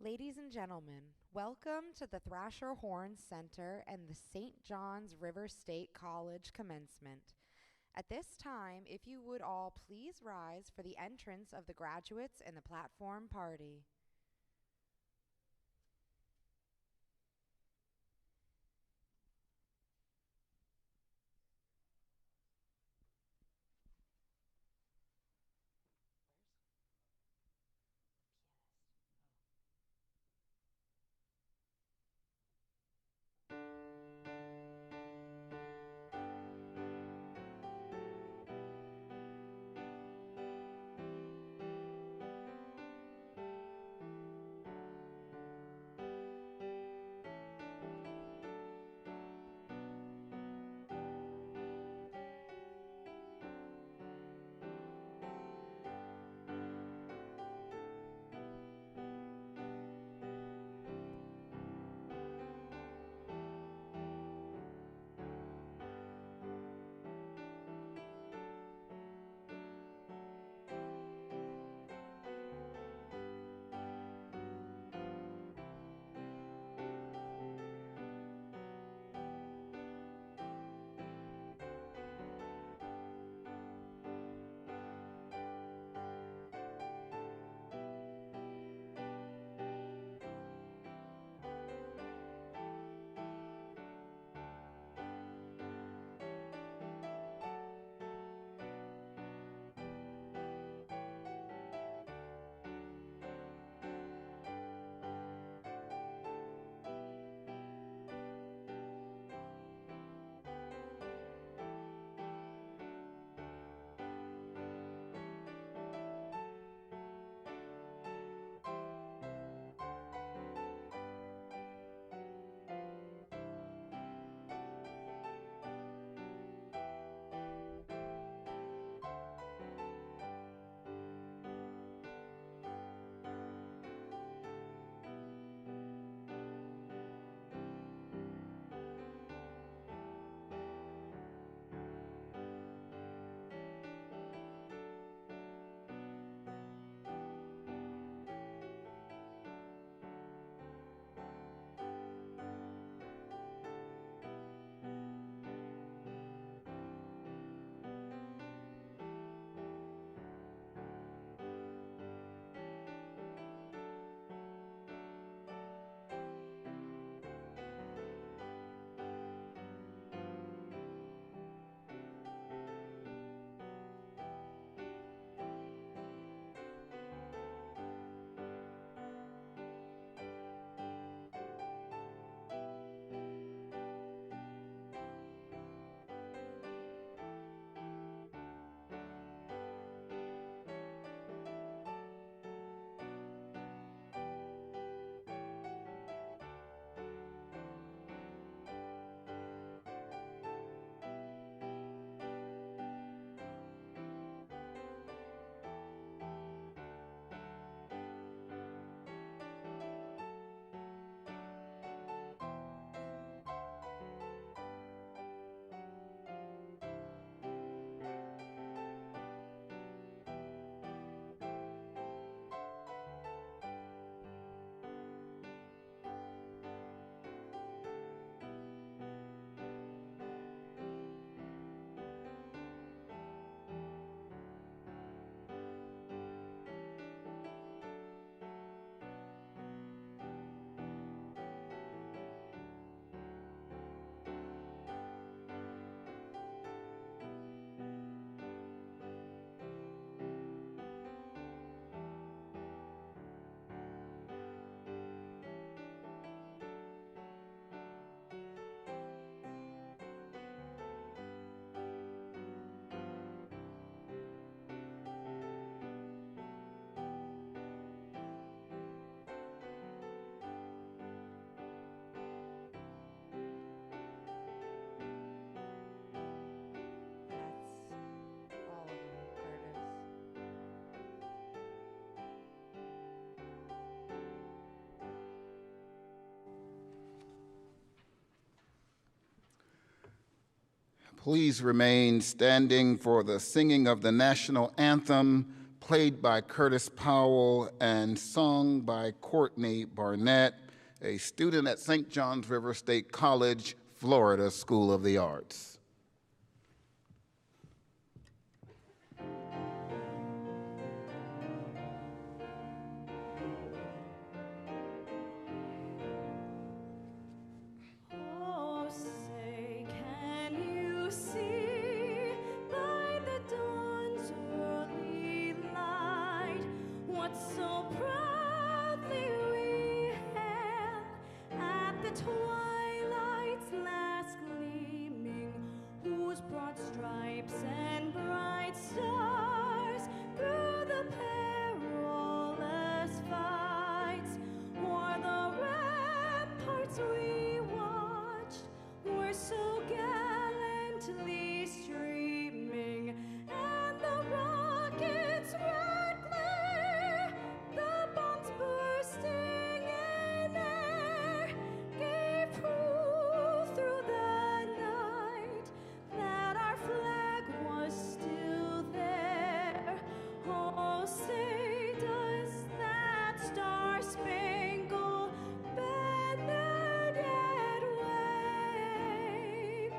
Ladies and gentlemen, welcome to the Thrasher Horn Center and the St. John's River State College commencement. At this time, if you would all please rise for the entrance of the graduates and the platform party. That's all of them, Curtis. Please remain standing for the singing of the National Anthem. played by Curtis Powell and sung by Courtney Barnett, a student at St. John's River State College, Florida School of the Arts. Twilight's last gleaming, whose broad stripes and bright stars through the perilous fights o'er the ramparts we watched were so gallantly streaming, and the rockets' red glare, the bombs bursting in air, gave proof through the night that our flag was still there. Oh, say does that star-spangled banner yet wave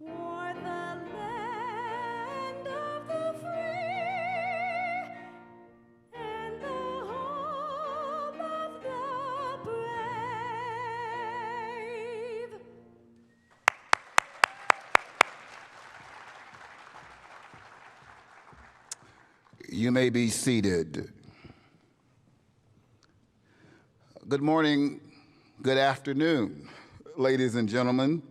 o'er the land of the free and the home of the brave? You may be seated. Good morning, good afternoon, ladies and gentlemen.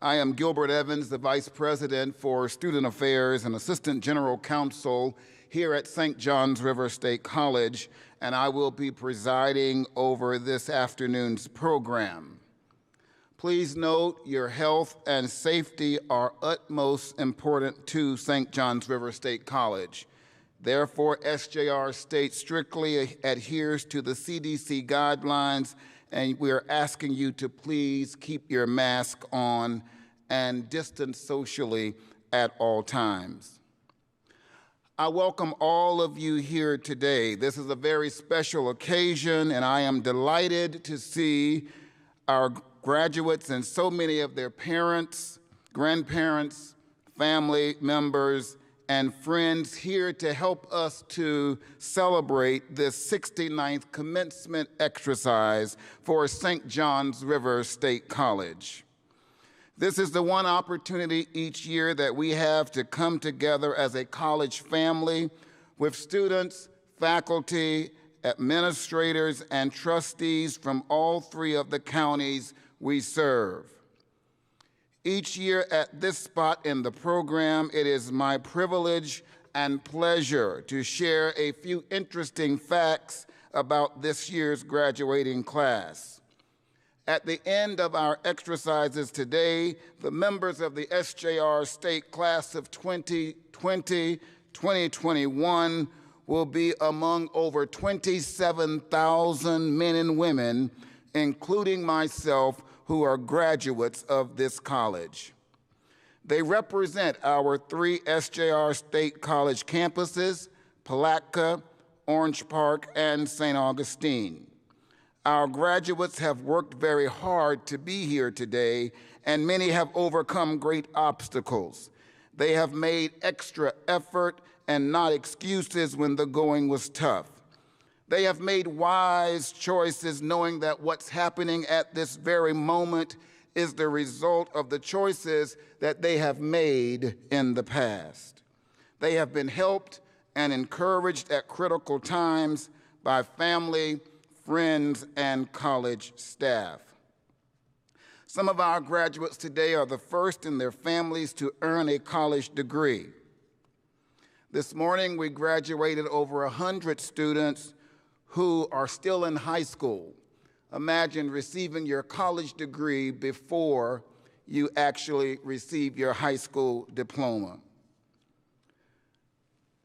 I am Gilbert Evans, the Vice President for Student Affairs and Assistant General Counsel here at St. John's River State College, and I will be presiding over this afternoon's program. Please note your health and safety are utmost important to St. John's River State College. Therefore, SJRState strictly adheres to the CDC guidelines, and we are asking you to please keep your mask on and distance socially at all times. I welcome all of you here today. This is a very special occasion, and I am delighted to see our graduates and so many of their parents, grandparents, family members, and friends here to help us to celebrate this 69th commencement exercise for St. John's River State College. This is the one opportunity each year that we have to come together as a college family with students, faculty, administrators, and trustees from all three of the counties we serve. Each year at this spot in the program, it is my privilege and pleasure to share a few interesting facts about this year's graduating class. At the end of our exercises today, the members of the SJRState class of 2020-2021 will be among over 27,000 men and women, including myself, who are graduates of this college. They represent our three SJRState College campuses, Palatka, Orange Park, and St. Augustine. Our graduates have worked very hard to be here today, and many have overcome great obstacles. They have made extra effort and not excuses when the going was tough. They have made wise choices, knowing that what's happening at this very moment is the result of the choices that they have made in the past. They have been helped and encouraged at critical times by family, friends, and college staff. Some of our graduates today are the first in their families to earn a college degree. This morning, we graduated over 100 students who are still in high school. Imagine receiving your college degree before you actually receive your high school diploma.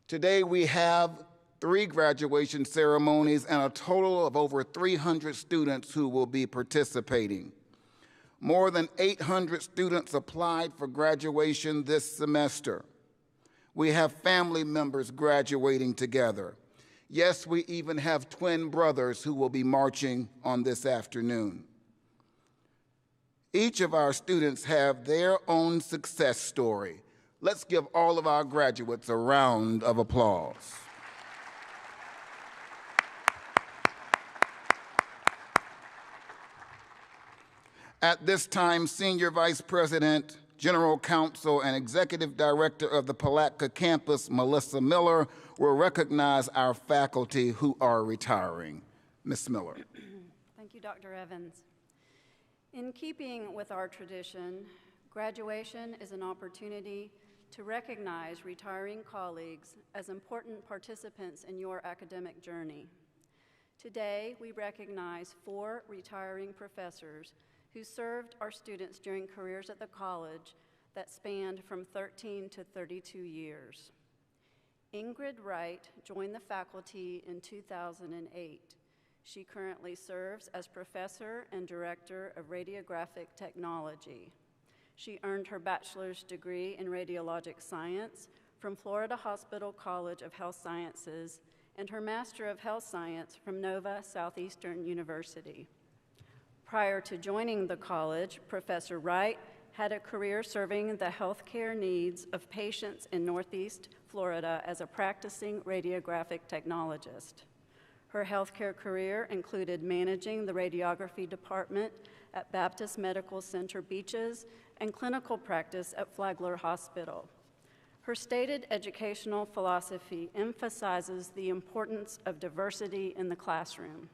Today we have 3 graduation ceremonies and a total of over 300 students who will be participating. More than 800 students applied for graduation this semester. We have family members graduating together. Yes, we even have twin brothers who will be marching on this afternoon. Each of our students have their own success story. Let's give all of our graduates a round of applause. At this time, Senior Vice President, General Counsel, and Executive Director of the Palatka campus, Melissa Miller, will recognize our faculty who are retiring. Ms. Miller. Thank you, Dr. Evans. In keeping with our tradition, graduation is an opportunity to recognize retiring colleagues as important participants in your academic journey. Today, we recognize 4 retiring professors who served our students during careers at the college that spanned from 13 to 32 years. Ingrid Wright joined the faculty in 2008. She currently serves as Professor and Director of Radiographic Technology. She earned her bachelor's degree in radiologic science from Florida Hospital College of Health Sciences and her Master of Health Science from Nova Southeastern University. Prior to joining the college, Professor Wright had a career serving the healthcare needs of patients in Northeast Florida as a practicing radiographic technologist. Her healthcare career included managing the radiography department at Baptist Medical Center Beaches and clinical practice at Flagler Hospital. Her stated educational philosophy emphasizes the importance of diversity in the classroom,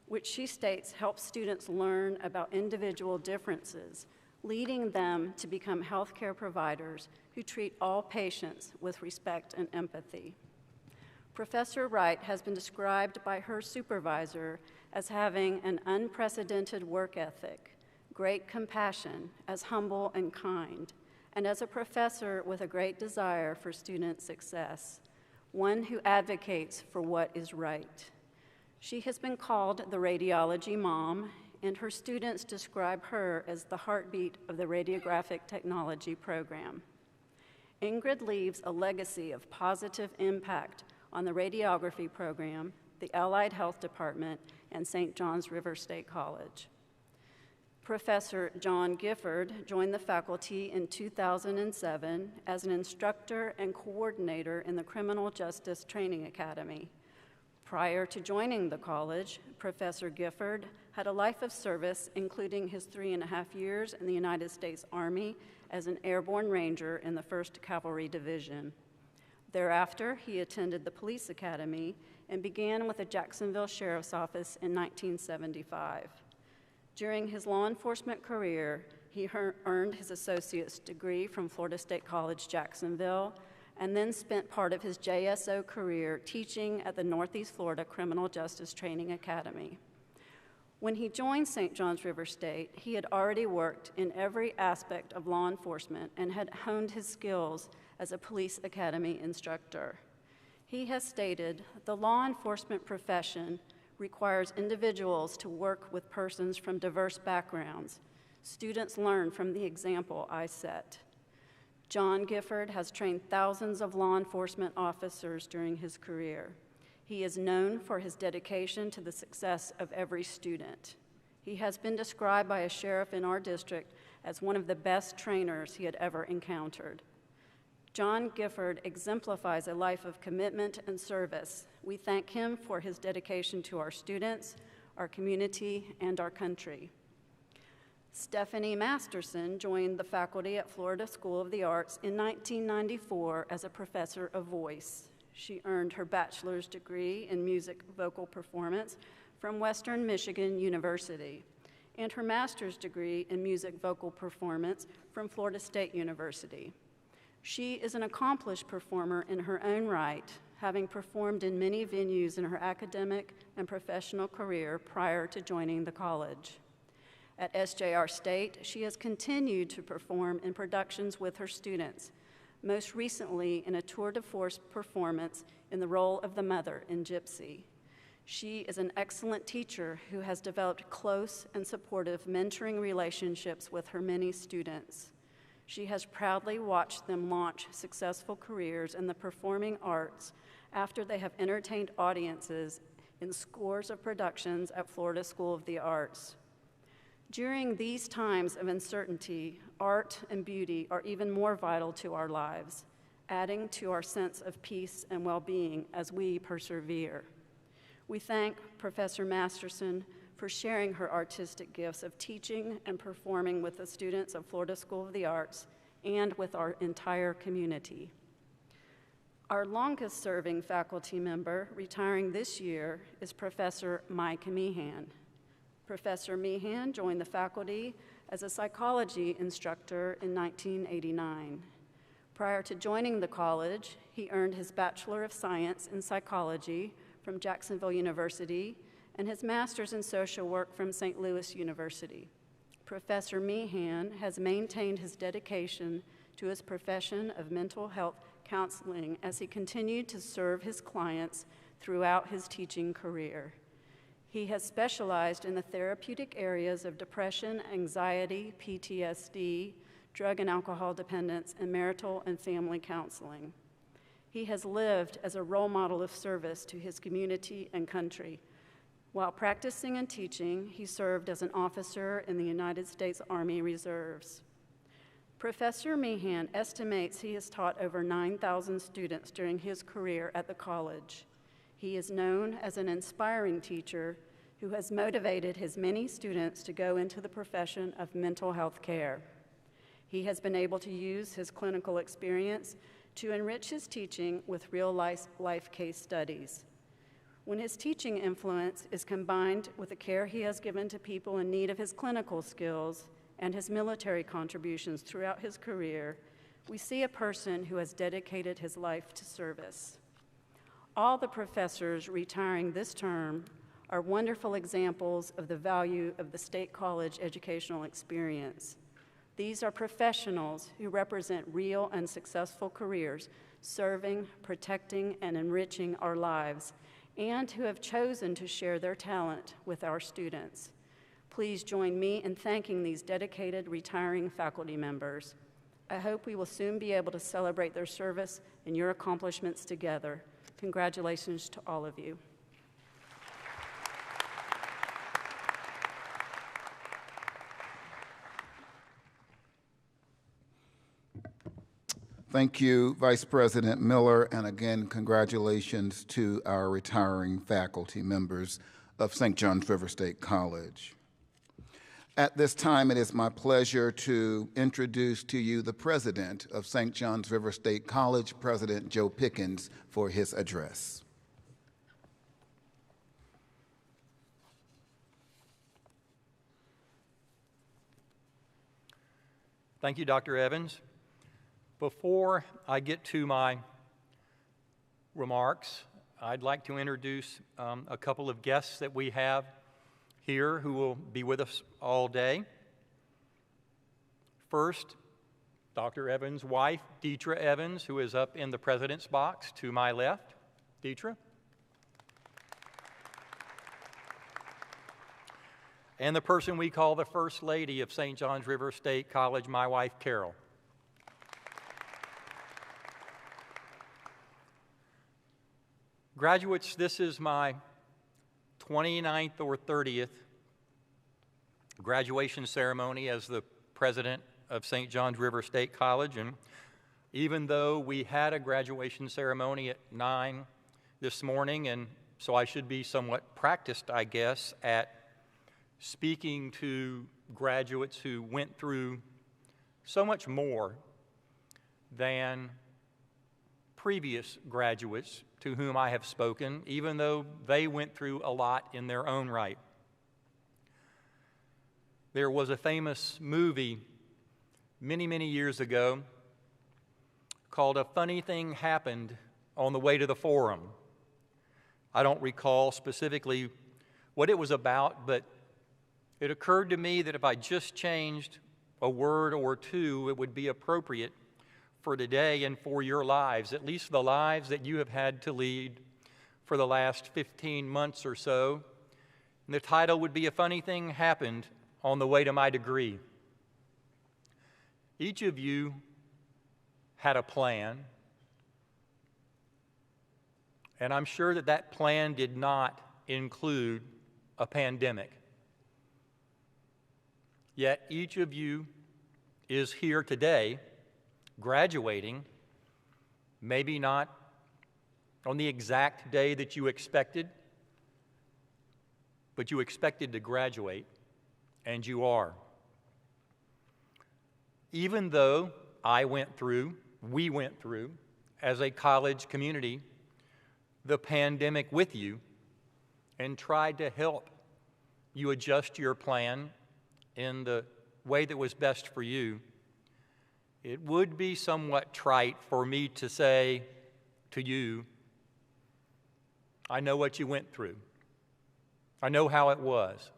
which she states helps students learn about individual differences, leading them to become healthcare providers who treat all patients with respect and empathy. Professor Wright has been described by her supervisor as having an unprecedented work ethic, great compassion, as humble and kind, and as a professor with a great desire for student success, one who advocates for what is right. She has been called the radiology mom, and her students describe her as the heartbeat of the radiographic technology program. Ingrid leaves a legacy of positive impact on the radiography program, the Allied Health Department, and St. John's River State College. Professor John Gifford joined the faculty in 2007 as an instructor and coordinator in the Criminal Justice Training Academy. Prior to joining the college, Professor Gifford had a life of service, including his 3.5 years in the United States Army as an airborne ranger in the 1st Cavalry Division. Thereafter, he attended the police academy and began with the Jacksonville Sheriff's Office in 1975. During his law enforcement career, he earned his associate's degree from Florida State College, Jacksonville, and then spent part of his JSO career teaching at the Northeast Florida Criminal Justice Training Academy. When he joined St. John's River State, he had already worked in every aspect of law enforcement and had honed his skills as a police academy instructor. He has stated, "The law enforcement profession requires individuals to work with persons from diverse backgrounds. Students learn from the example I set." John Gifford has trained thousands of law enforcement officers during his career. He is known for his dedication to the success of every student. He has been described by a sheriff in our district as one of the best trainers he had ever encountered. John Gifford exemplifies a life of commitment and service. We thank him for his dedication to our students, our community, and our country. Stephanie Masterson joined the faculty at Florida School of the Arts in 1994 as a professor of voice. She earned her bachelor's degree in music vocal performance from Western Michigan University and her master's degree in music vocal performance from Florida State University. She is an accomplished performer in her own right, having performed in many venues in her academic and professional career prior to joining the college. At SJRState, she has continued to perform in productions with her students, most recently in a tour de force performance in the role of the mother in Gypsy. She is an excellent teacher who has developed close and supportive mentoring relationships with her many students. She has proudly watched them launch successful careers in the performing arts after they have entertained audiences in scores of productions at Florida School of the Arts. During these times of uncertainty, art and beauty are even more vital to our lives, adding to our sense of peace and well-being as we persevere. We thank Professor Masterson for sharing her artistic gifts of teaching and performing with the students of Florida School of the Arts and with our entire community. Our longest-serving faculty member, retiring this year, is Professor Mike Meehan. Professor Meehan joined the faculty as a psychology instructor in 1989. Prior to joining the college, he earned his Bachelor of Science in Psychology from Jacksonville University and his Master's in Social Work from St. Louis University. Professor Meehan has maintained his dedication to his profession of mental health counseling as he continued to serve his clients throughout his teaching career. He has specialized in the therapeutic areas of depression, anxiety, PTSD, drug and alcohol dependence, and marital and family counseling. He has lived as a role model of service to his community and country. While practicing and teaching, he served as an officer in the United States Army Reserves. Professor Meehan estimates he has taught over 9,000 students during his career at the college. He is known as an inspiring teacher who has motivated his many students to go into the profession of mental health care. He has been able to use his clinical experience to enrich his teaching with real-life case studies. When his teaching influence is combined with the care he has given to people in need of his clinical skills and his military contributions throughout his career, we see a person who has dedicated his life to service. All the professors retiring this term are wonderful examples of the value of the State College educational experience. These are professionals who represent real and successful careers, serving, protecting, and enriching our lives, and who have chosen to share their talent with our students. Please join me in thanking these dedicated retiring faculty members. I hope we will soon be able to celebrate their service and your accomplishments together. Congratulations to all of you. Thank you, Vice President Miller, and again, congratulations to our retiring faculty members of St. John's River State College. At this time, it is my pleasure to introduce to you the president of St. John's River State College, President Joe Pickens, for his address. Thank you, Dr. Evans. Before I get to my remarks, I'd like to introduce a couple of guests that we have here who will be with us all day. First, Dr. Evans' wife, Deetra Evans, who is up in the president's box to my left. Deetra. And the person we call the First Lady of St. John's River State College, my wife, Carol. Graduates, this is my 29th or 30th graduation ceremony as the president of St. John's River State College, and even though we had a graduation ceremony at 9 this morning, and so I should be somewhat practiced, I guess, at speaking to graduates who went through so much more than previous graduates to whom I have spoken, even though they went through a lot in their own right. There was a famous movie many, many years ago called A Funny Thing Happened on the Way to the Forum. I don't recall specifically what it was about, but it occurred to me that if I just changed a word or two, it would be appropriate for today and for your lives, at least the lives that you have had to lead for the last 15 months or so. And the title would be A Funny Thing Happened on the Way to My Degree. Each of you had a plan, and I'm sure that that plan did not include a pandemic. Yet each of you is here today, graduating, maybe not on the exact day that you expected, but you expected to graduate, and you are. Even though we went through, as a college community, the pandemic with you and tried to help you adjust your plan in the way that was best for you, it would be somewhat trite for me to say to you, I know what you went through. I know how it was.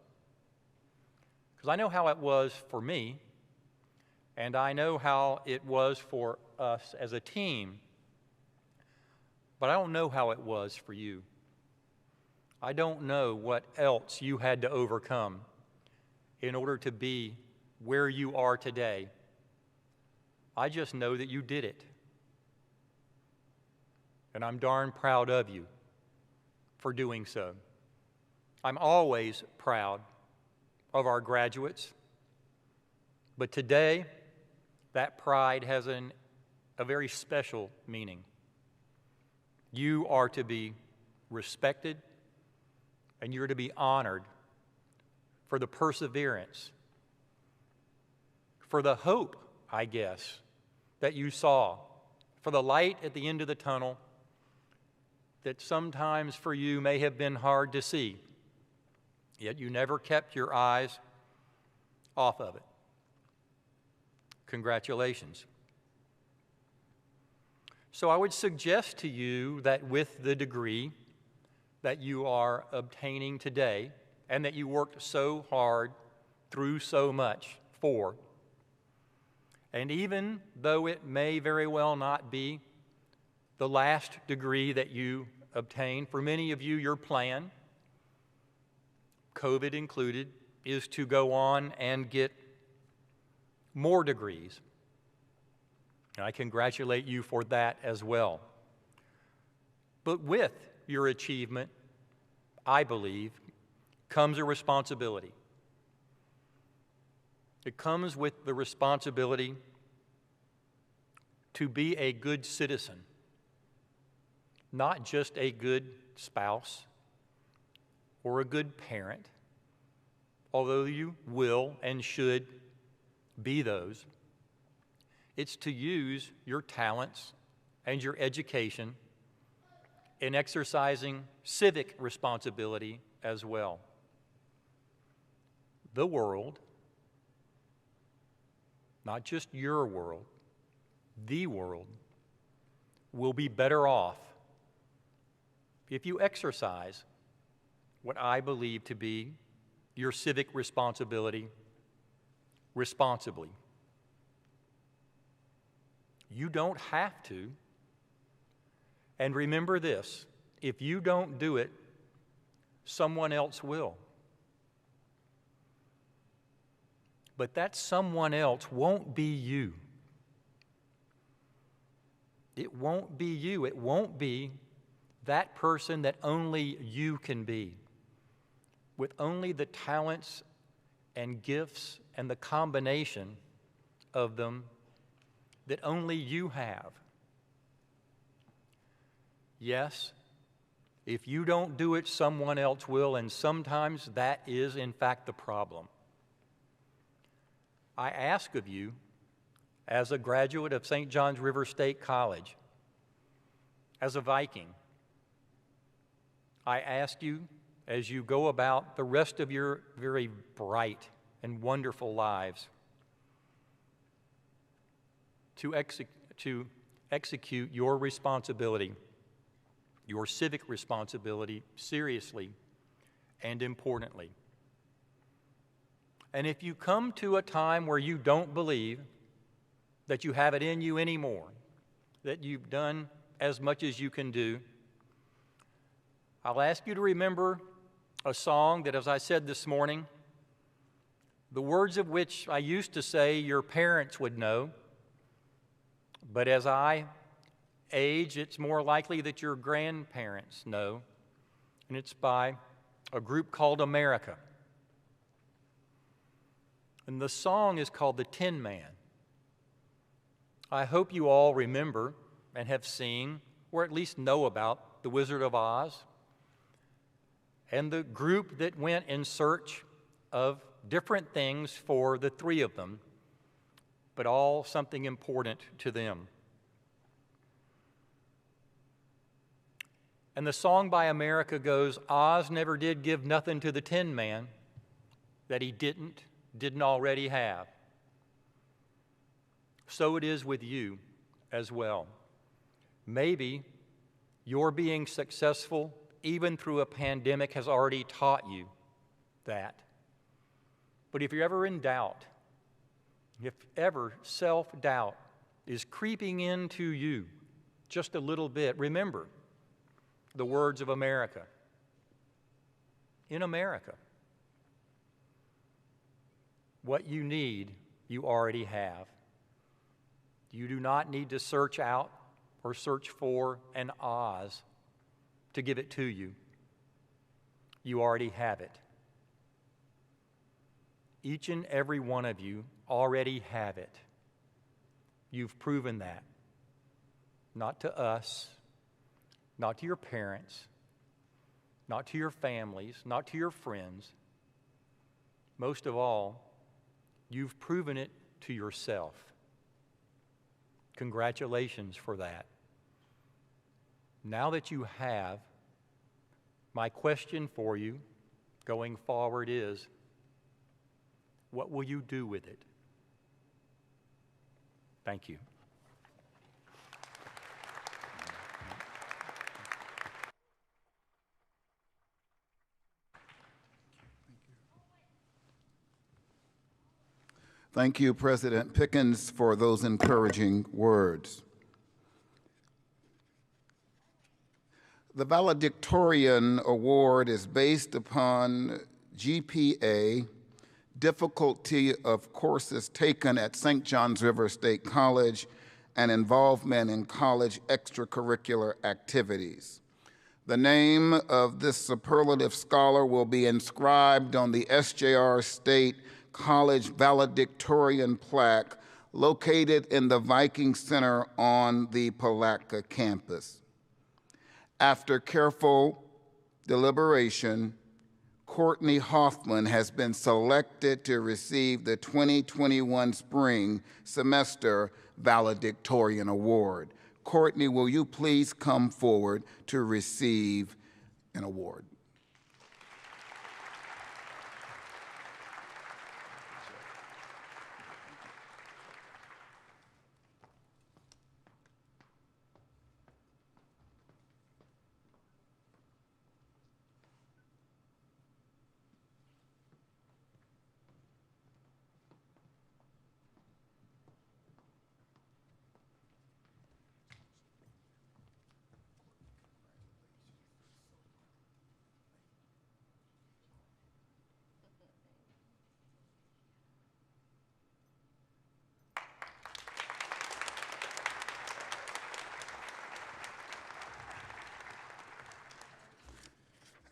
Because I know how it was for me, and I know how it was for us as a team, but I don't know how it was for you. I don't know what else you had to overcome in order to be where you are today. I just know that you did it. And I'm darn proud of you for doing so. I'm always proud of our graduates, but today, that pride has a very special meaning. You are to be respected, and you're to be honored for the perseverance, for the hope, I guess, that you saw, for the light at the end of the tunnel that sometimes for you may have been hard to see, yet you never kept your eyes off of it. Congratulations. So I would suggest to you that with the degree that you are obtaining today and that you worked so hard through so much for, and even though it may very well not be the last degree that you obtain, for many of you, your plan, COVID included, is to go on and get more degrees. And I congratulate you for that as well. But with your achievement, I believe, comes a responsibility. It comes with the responsibility to be a good citizen, not just a good spouse or a good parent, although you will and should be those. It's to use your talents and your education in exercising civic responsibility as well. The world, not just your world, the world, will be better off if you exercise what I believe to be your civic responsibility responsibly. You don't have to. And remember this, if you don't do it, someone else will. But that someone else won't be you. It won't be you. It won't be that person that only you can be, with only the talents and gifts and the combination of them that only you have. Yes, if you don't do it, someone else will, and sometimes that is, in fact, the problem. I ask of you, as a graduate of St. John's River State College, as a Viking, I ask you, as you go about the rest of your very bright and wonderful lives, to execute your responsibility, your civic responsibility, seriously and importantly. And if you come to a time where you don't believe that you have it in you anymore, that you've done as much as you can do, I'll ask you to remember a song that, as I said this morning, the words of which I used to say your parents would know, but as I age, it's more likely that your grandparents know, and it's by a group called America. And the song is called The Tin Man. I hope you all remember and have seen, or at least know about, The Wizard of Oz, and the group that went in search of different things for the three of them, but all something important to them. And the song by America goes, Oz never did give nothing to the Tin Man that he didn't already have. So it is with you as well. Maybe your being successful, even through a pandemic, has already taught you that. But if you're ever in doubt, if ever self-doubt is creeping into you just a little bit, remember the words of America. In America, what you need, you already have. You do not need to search out or search for an Oz to give it to you. You already have it. Each and every one of you already have it. You've proven that. Not to us, not to your parents, not to your families, not to your friends. Most of all, you've proven it to yourself. Congratulations for that. Now that you have, my question for you going forward is, what will you do with it? Thank you. Thank you, President Pickens, for those encouraging words. The Valedictorian Award is based upon GPA, difficulty of courses taken at St. John's River State College, and involvement in college extracurricular activities. The name of this superlative scholar will be inscribed on the SJRState College Valedictorian plaque located in the Viking Center on the Palatka campus. After careful deliberation, Courtney Hoffman has been selected to receive the 2021 spring semester Valedictorian Award. Courtney, will you please come forward to receive an award?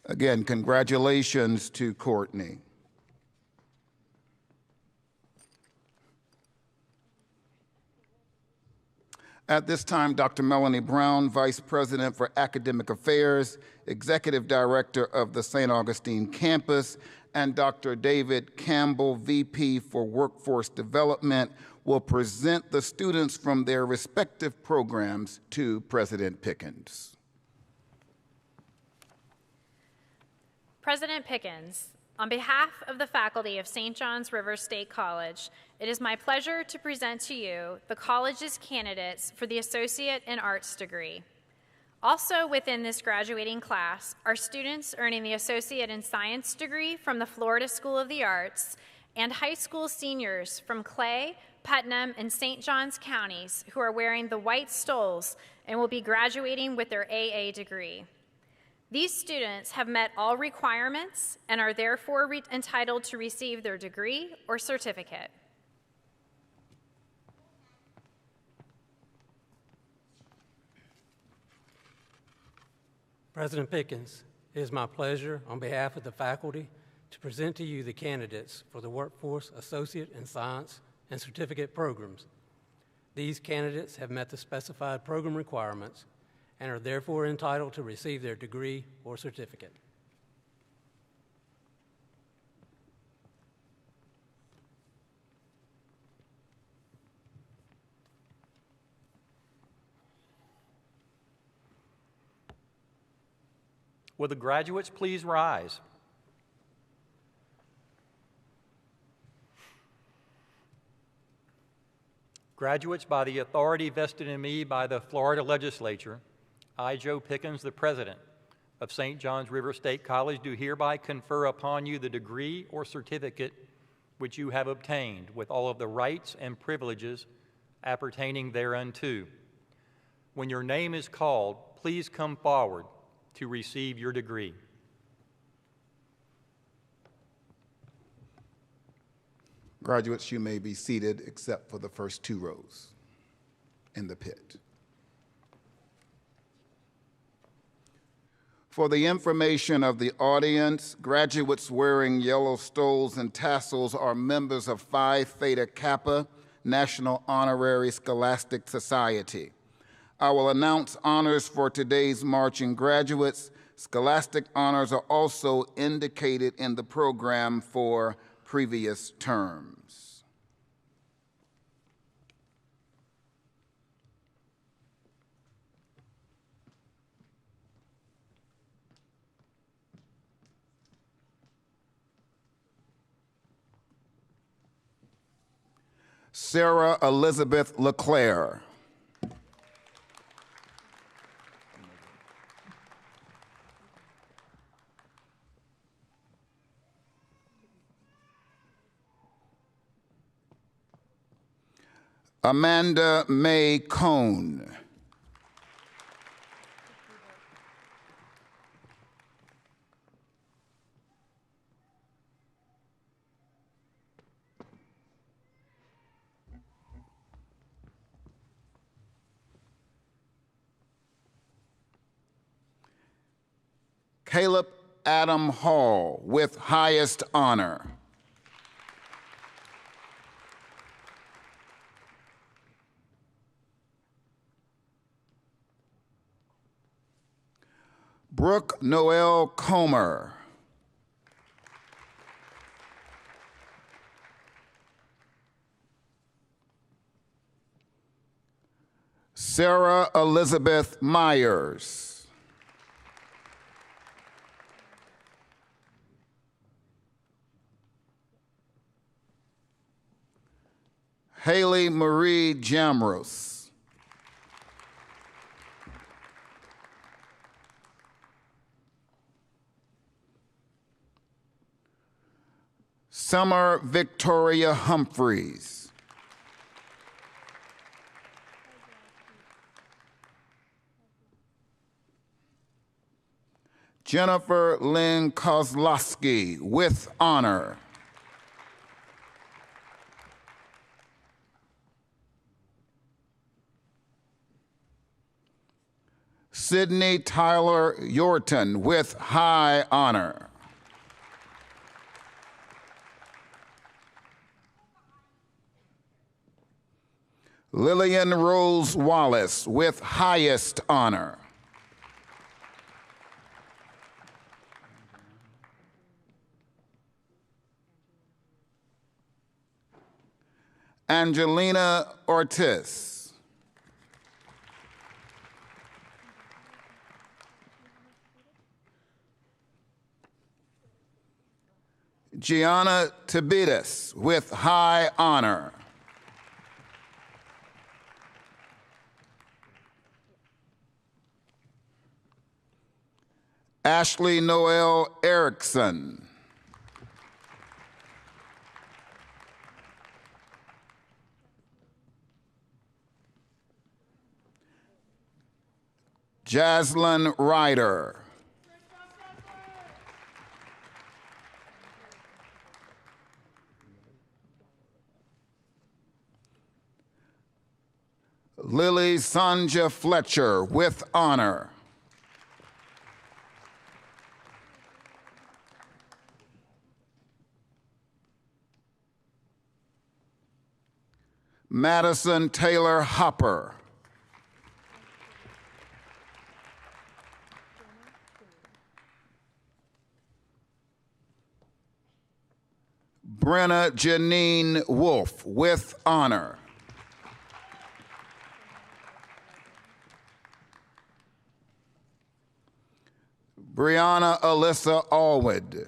Again, congratulations to Courtney. At this time, Dr. Melanie Brown, Vice President for Academic Affairs, Executive Director of the St. Augustine campus, and Dr. David Campbell, VP for Workforce Development, will present the students from their respective programs to President Pickens. President Pickens, on behalf of the faculty of St. John's River State College, it is my pleasure to present to you the college's candidates for the Associate in Arts degree. Also within this graduating class are students earning the Associate in Science degree from the Florida School of the Arts and high school seniors from Clay, Putnam, and St. Johns counties who are wearing the white stoles and will be graduating with their AA degree. These students have met all requirements and are therefore entitled to receive their degree or certificate. President Pickens, it is my pleasure on behalf of the faculty to present to you the candidates for the Workforce Associate in Science and Certificate programs. These candidates have met the specified program requirements and are therefore entitled to receive their degree or certificate. Will the graduates please rise? Graduates, by the authority vested in me by the Florida Legislature, I, Joe Pickens, the President of St. John's River State College, do hereby confer upon you the degree or certificate which you have obtained with all of the rights and privileges appertaining thereunto. When your name is called, please come forward to receive your degree. Graduates, you may be seated except for the first 2 rows in the pit. For the information of the audience, graduates wearing yellow stoles and tassels are members of Phi Theta Kappa, National Honorary Scholastic Society. I will announce honors for today's marching graduates. Scholastic honors are also indicated in the program for previous terms. Sarah Elizabeth LeClaire. Amanda May Cohn. Caleb Adam Hall with highest honor. Brooke Noel Comer. Sarah Elizabeth Myers. Haley Marie Jamrus. Summer Victoria Humphreys. Jennifer Lynn Kozlowski with honor. Sydney Tyler Yorton with high honor. Lillian Rose Wallace with highest honor. Angelina Ortiz. Gianna Tabitas with high honor. Ashley Noel Erickson. Jaslyn Ryder. Lily Sanja Fletcher with honor. Madison Taylor Hopper. Brenna Janine Wolf with honor. Brianna Alyssa Allwood.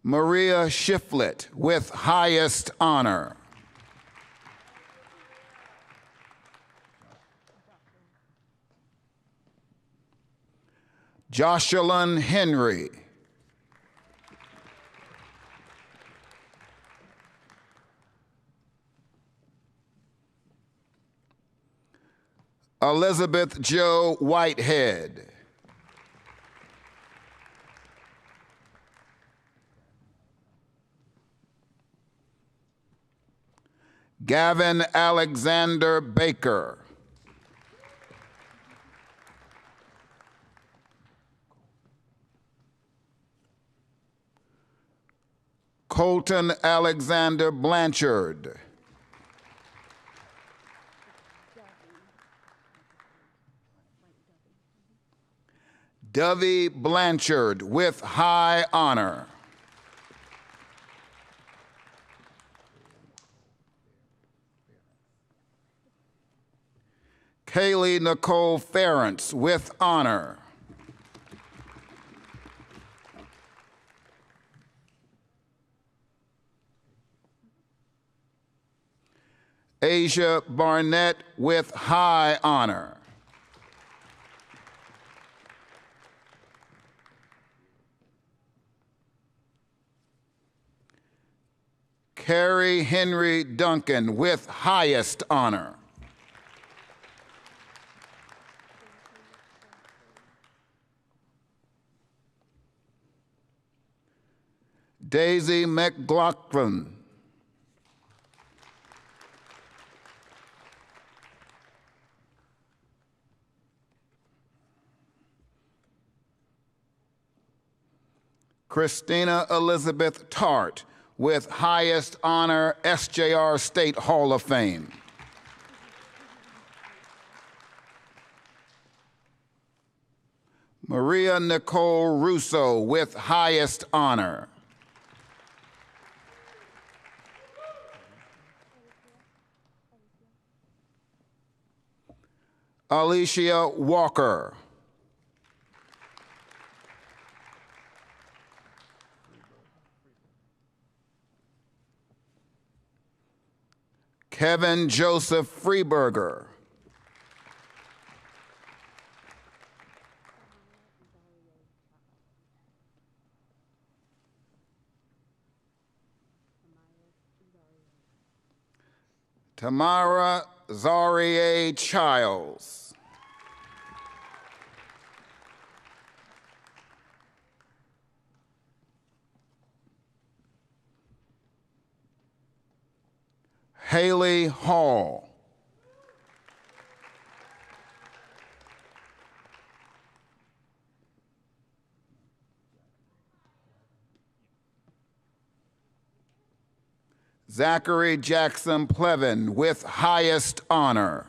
Maria Shiflett with highest honor. Jocelyn Henry. Elizabeth Jo Whitehead. Gavin Alexander Baker. Colton Alexander Blanchard. Dovey Blanchard with high honor. Kaylee Nicole Ferrance with honor. Asia Barnett with high honor. Carrie Henry Duncan with highest honor. Daisy McLaughlin. Christina Elizabeth Tart with highest honor, SJRState Hall of Fame. Maria Nicole Russo with highest honor. Alicia Walker. Kevin Joseph Freeberger. Tamara Zarie Childs. Haley Hall. Zachary Jackson Plevin with highest honor.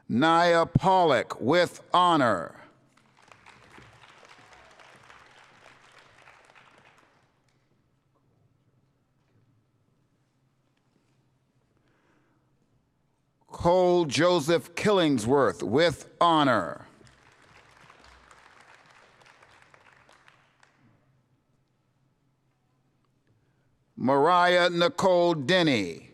Nia Pollock with honor. Cole Joseph Killingsworth with honor. Mariah Nicole Denny.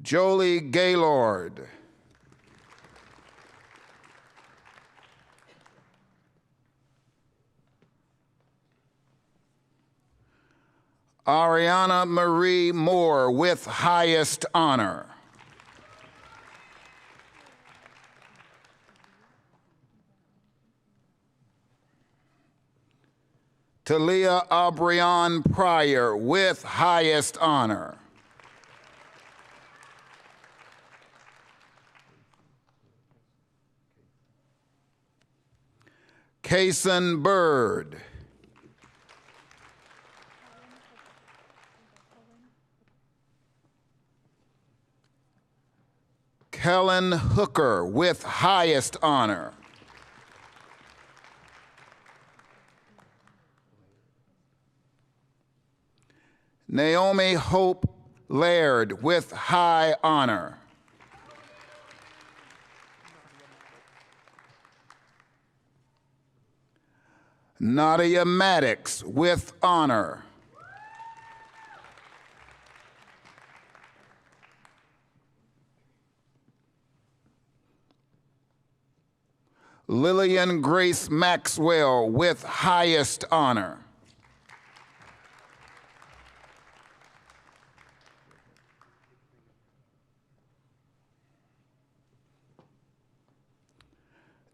Jolie Gaylord. Ariana Marie Moore with highest honor. Talia Aubrion Pryor with highest honor. Kason Bird. Kellen Hooker with highest honor. Naomi Hope Laird with high honor. Nadia Maddox with honor. Lillian Grace Maxwell with highest honor.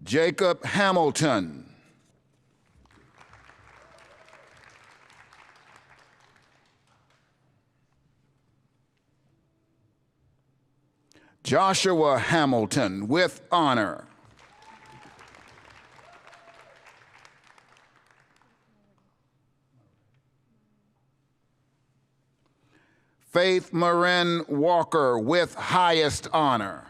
Jacob Hamilton. Joshua Hamilton with honor. Faith Marin Walker with highest honor.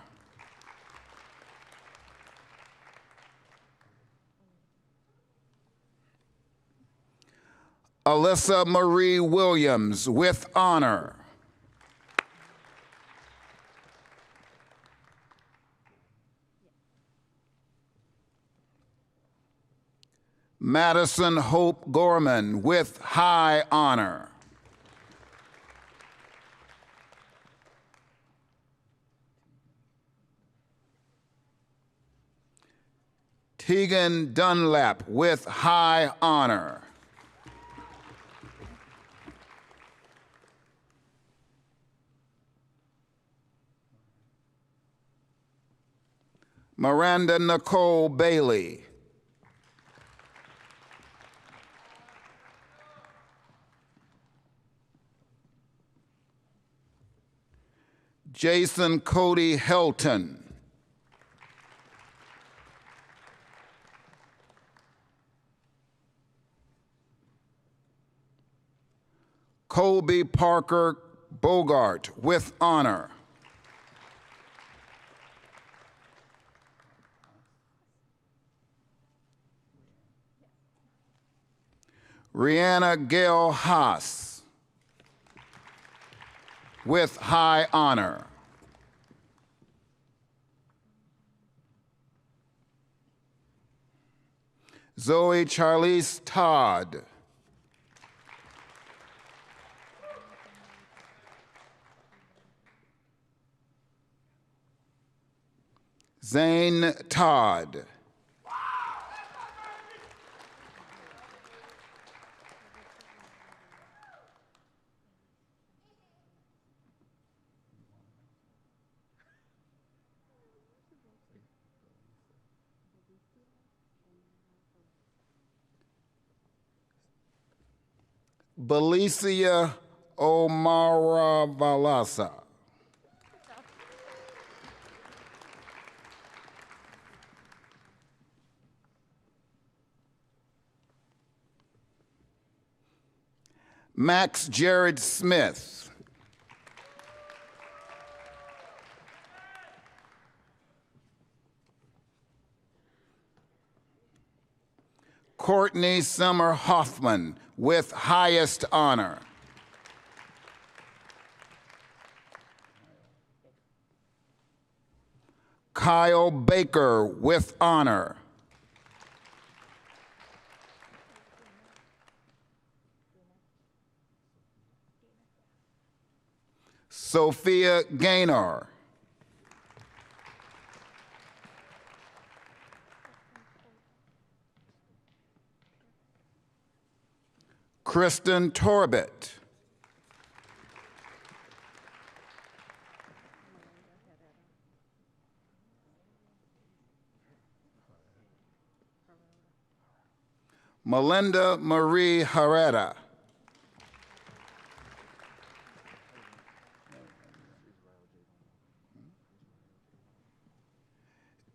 Alyssa Marie Williams with honor. Madison Hope Gorman with high honor. Tegan Dunlap with high honor. Miranda Nicole Bailey. Jason Cody Helton. Colby Parker Bogart with honor. Rihanna Gail Haas with high honor. Zoe Charlize Todd. Zane Todd. Belicia Omara Valasa. Max Jared Smith. Courtney Summer Hoffman with highest honor. Kyle Baker with honor. Sophia Gaynor. Kristen Torbett. Melinda Marie Herrera.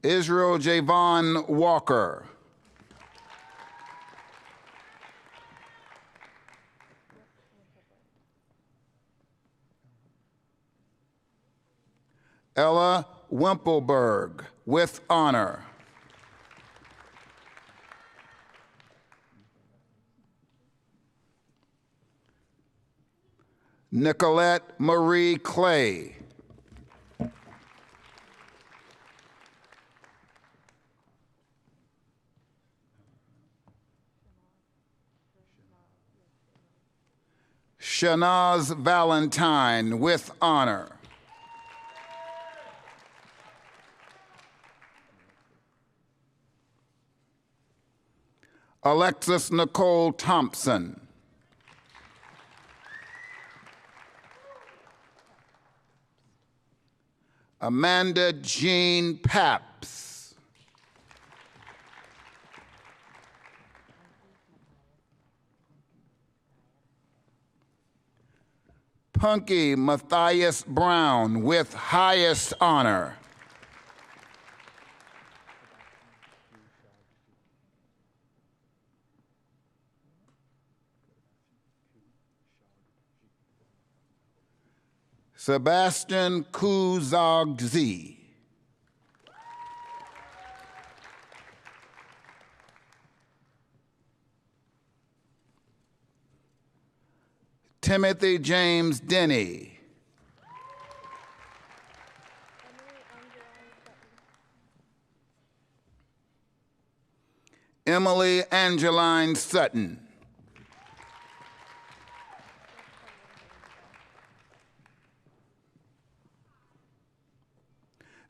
Israel Javon Walker. Ella Wimpelberg, with honor. Nicolette Marie Clay. Shanaz Valentine, with honor. Alexis Nicole Thompson. Amanda Jean Paps. Punky Matthias Brown, with highest honor. Sebastian Kuzagzi. Timothy James Denny. Emily Angeline Sutton.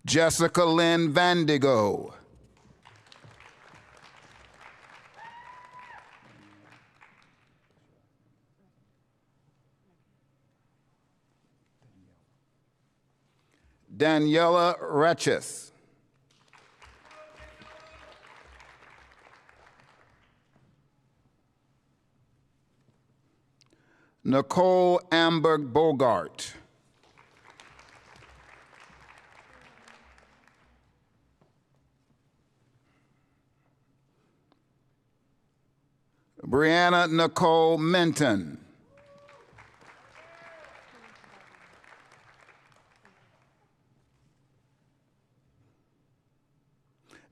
Jessica Lynn Vandigo. Daniela Ratchis. Nicole Amberg Bogart. Brianna Nicole Minton.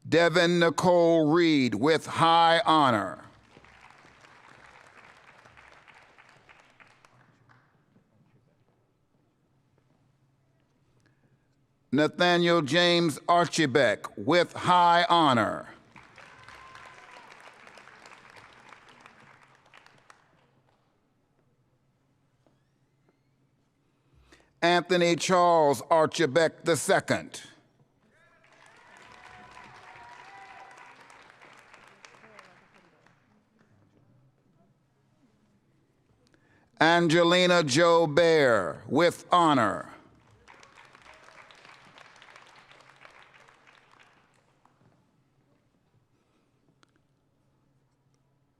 Devin Nicole Reed, with high honor. Nathaniel James Archibek, with high honor. Anthony Charles Archibek II. Angelina Jo Bear, with honor.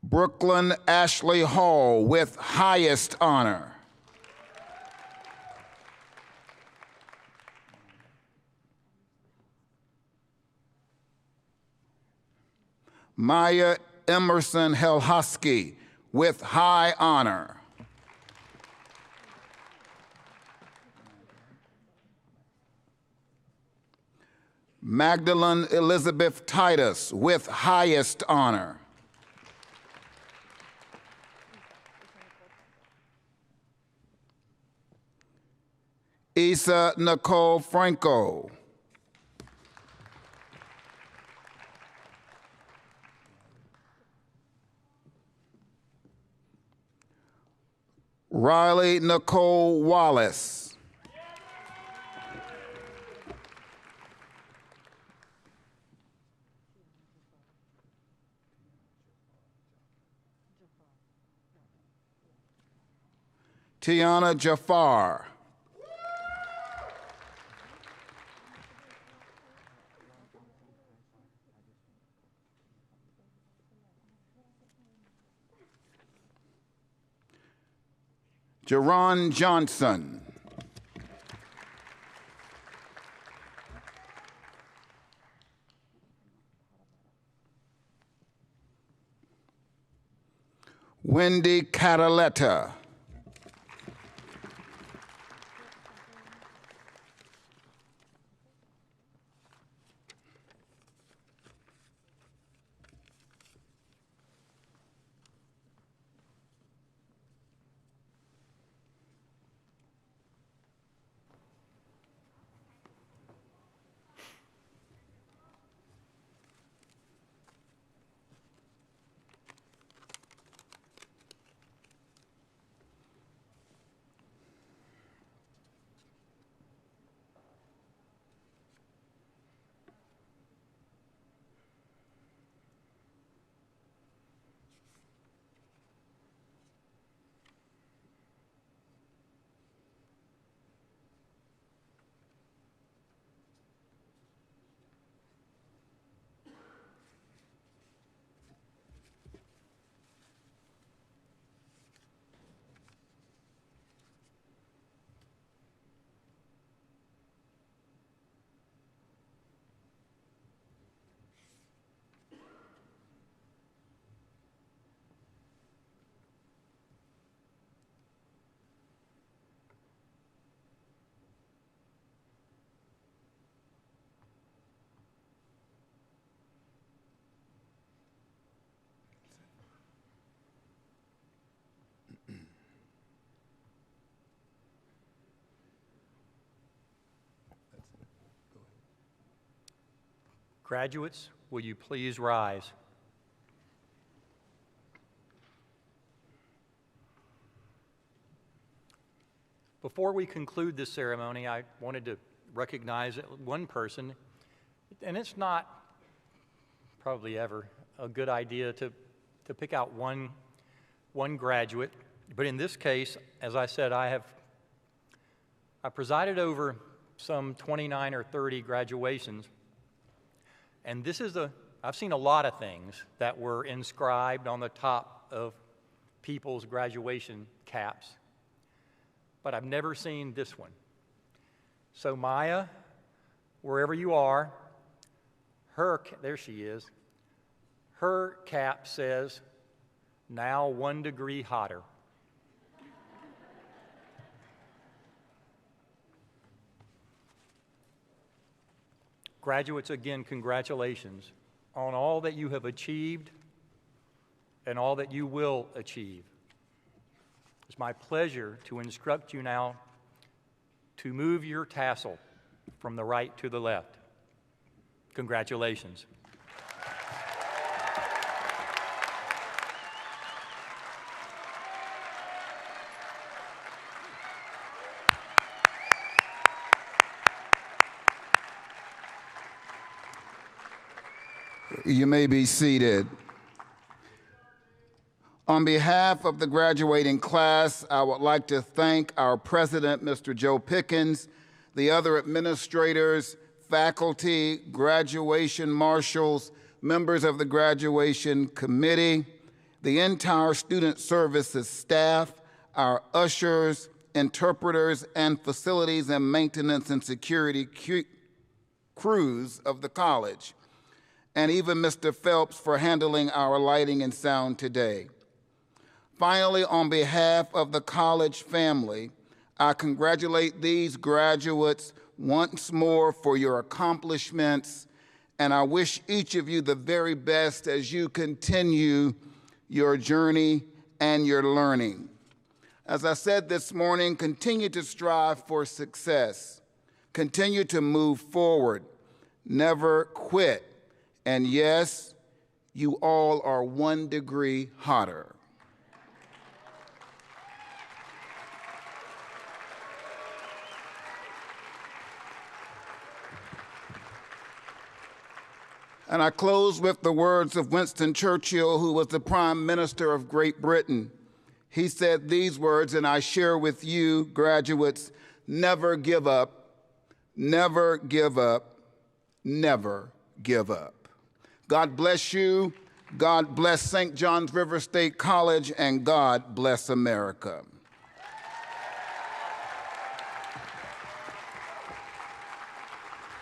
Brooklyn Ashley Hall, with highest honor. Maya Emerson Helhosky, with high honor. Magdalene Elizabeth Titus, with highest honor. Isa Nicole Franco. Riley Nicole Wallace. Tiana Jafar. Jerron Johnson. Wendy Cataletta. Graduates, will you please rise? Before we conclude this ceremony, I wanted to recognize one person, and it's not probably ever a good idea to pick out one graduate, but in this case, as I said, I presided over some 29 or 30 graduations. And this is I've seen a lot of things that were inscribed on the top of people's graduation caps, but I've never seen this one. So Maya, wherever you are, there she is, her cap says, "Now 1 degree hotter." Graduates, again, congratulations on all that you have achieved and all that you will achieve. It's my pleasure to instruct you now to move your tassel from the right to the left. Congratulations. You may be seated. On behalf of the graduating class, I would like to thank our president, Mr. Joe Pickens, the other administrators, faculty, graduation marshals, members of the graduation committee, the entire student services staff, our ushers, interpreters, and facilities and maintenance and security crews of the college, and even Mr. Phelps for handling our lighting and sound today. Finally, on behalf of the college family, I congratulate these graduates once more for your accomplishments, and I wish each of you the very best as you continue your journey and your learning. As I said this morning, continue to strive for success. Continue to move forward. Never quit. And yes, you all are 1 degree hotter. And I close with the words of Winston Churchill, who was the Prime Minister of Great Britain. He said these words, and I share with you, graduates, never give up, never give up, never give up. God bless you, God bless St. John's River State College, and God bless America.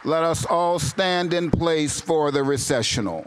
Let us all stand in place for the recessional.